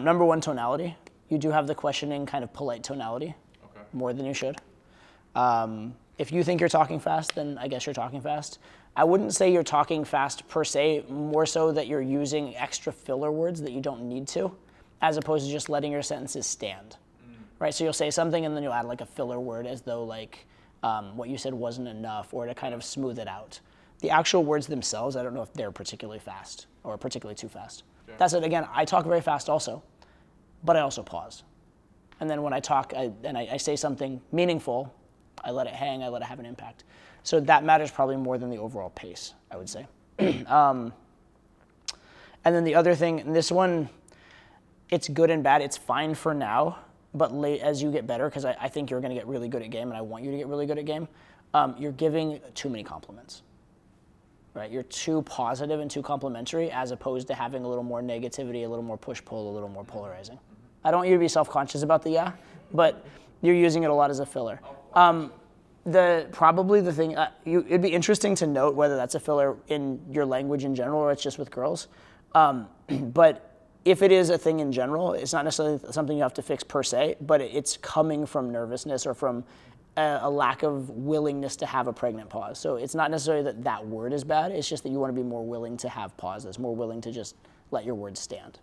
Number one, tonality. You do have the questioning kind of polite tonality, more than you should. If you think you're talking fast, then I guess you're talking fast. I wouldn't say you're talking fast per se, more so that you're using extra filler words that you don't need to, as opposed to just letting your sentences stand. Right, so you'll say something and then you'll add like a filler word as though like what you said wasn't enough, or to kind of smooth it out. The actual words themselves, I don't know if they're particularly fast or particularly too fast. Okay. That's it. Again, I talk very fast also, but I also pause. And then when I talk and I say something meaningful, I let it hang, I let it have an impact. So that matters probably more than the overall pace, I would say. And then the other thing, and this one, it's good and bad. It's fine for now, but as you get better, because I think you're going to get really good at game, and I want you to get really good at game, you're giving too many compliments. Right? You're too positive and too complimentary, as opposed to having a little more negativity, a little more push-pull, a little more polarizing. I don't want you to be self-conscious about the but you're using it a lot as a filler. Probably the thing, it'd be interesting to note whether that's a filler in your language in general or it's just with girls. But if it is a thing in general, it's not necessarily something you have to fix per se, but it's coming from nervousness or from a lack of willingness to have a pregnant pause. So it's not necessarily that that word is bad, it's just that you want to be more willing to have pauses, more willing to just let your words stand.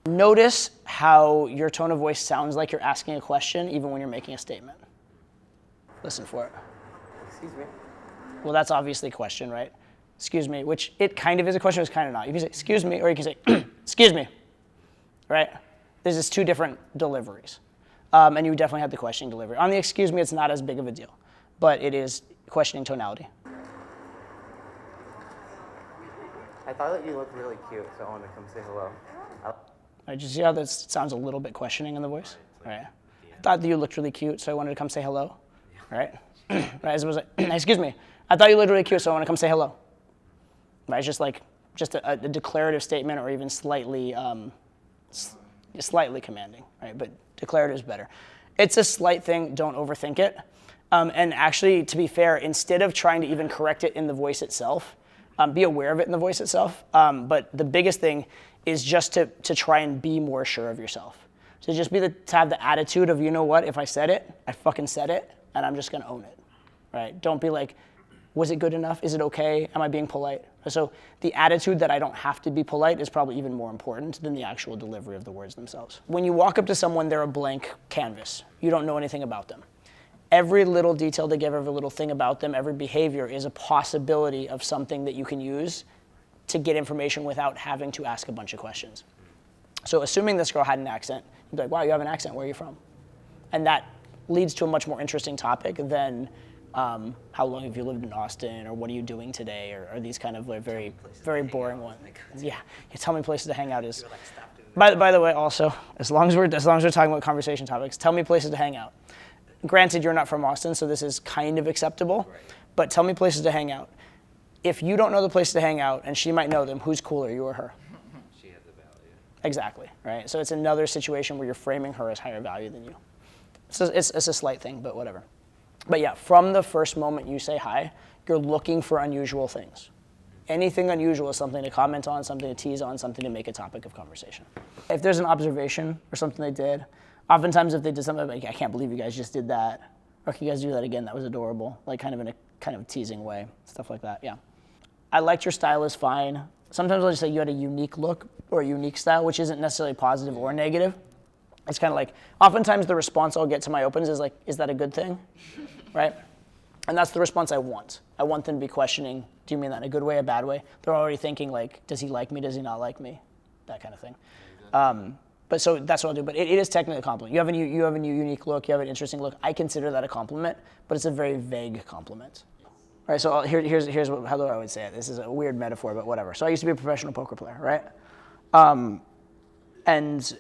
Notice how your tone of voice sounds like you're asking a question even when you're making a statement. Listen for it. Excuse me. Well, that's obviously a question, right? Excuse me, which it kind of is a question, it's kind of not. You can say, excuse me, or you can say, excuse me, right? There's just two different deliveries. And you definitely have the questioning delivery. On the excuse me, it's not as big of a deal, but it is questioning tonality. I thought that you looked really cute, so I wanted to come say hello. Did you see how that sounds a little bit questioning in the voice? Right. I thought that you looked really cute, so I wanted to come say hello. Right? Right, as it was like, excuse me, I thought you looked really cute, so I want to come say hello. Right, it's just like, a declarative statement, or even slightly commanding, right? But declarative is better. It's a slight thing, don't overthink it. And actually, to be fair, instead of trying to even correct it in the voice itself, be aware of it in the voice itself. But the biggest thing is just to try and be more sure of yourself. So just to have the attitude of, you know what, if I said it, I fucking said it, and I'm just gonna own it, right? Don't be like, was it good enough? Is it okay? Am I being polite? So the attitude that I don't have to be polite is probably even more important than the actual delivery of the words themselves. When you walk up to someone, they're a blank canvas. You don't know anything about them. Every little detail they give, every little thing about them, every behavior is a possibility of something that you can use to get information without having to ask a bunch of questions. So assuming this girl had an accent, you'd be like, wow, you have an accent, where are you from? And that leads to a much more interesting topic than how long have you lived in Austin, or what are you doing today, or these kind of like very, very boring ones. Yeah, you tell me places to hang out is. By the way, also, as long as we're talking about conversation topics, tell me places to hang out. Granted, you're not from Austin, so this is kind of acceptable, but tell me places to hang out. If you don't know the places to hang out, and she might know them, who's cooler, you or her? She has the value. Exactly, right? So it's another situation where you're framing her as higher value than you. So it's a slight thing, but whatever. But yeah, from the first moment you say hi, you're looking for unusual things. Anything unusual is something to comment on, something to tease on, something to make a topic of conversation. If there's an observation or something they did, oftentimes if they did something like, I can't believe you guys just did that, or can you guys do that again, that was adorable, like kind of in a kind of teasing way, stuff like that, yeah. I liked your style is fine. Sometimes I'll just say you had a unique look or a unique style, which isn't necessarily positive or negative. It's kind of like, oftentimes the response I'll get to my opens is like, is that a good thing, right? And that's the response I want. I want them to be questioning, do you mean that in a good way, a bad way? They're already thinking like, does he like me, does he not like me? That kind of thing. But so that's what I'll do, but it is technically a compliment. You have a new unique look, you have an interesting look. I consider that a compliment, but it's a very vague compliment. All right, so here's how I would say it. This is a weird metaphor, but whatever. So I used to be a professional poker player, right? And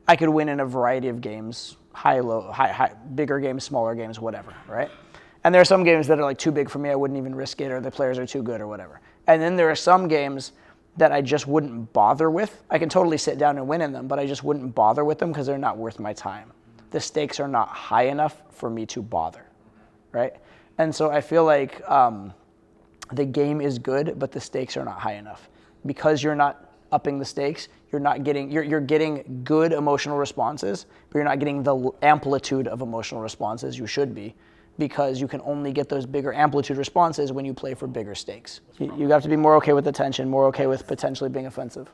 I could win in a variety of games, high, bigger games, smaller games, whatever, right? And there are some games that are like too big for me, I wouldn't even risk it, or the players are too good or whatever. And then there are some games that I just wouldn't bother with. I can totally sit down and win in them, but I just wouldn't bother with them because they're not worth my time. The stakes are not high enough for me to bother, right? And so I feel like the game is good, but the stakes are not high enough. Because you're not upping the stakes, you're getting good emotional responses, but you're not getting the amplitude of emotional responses you should be, because you can only get those bigger amplitude responses when you play for bigger stakes. You have to be more okay with the tension, more okay with potentially being offensive.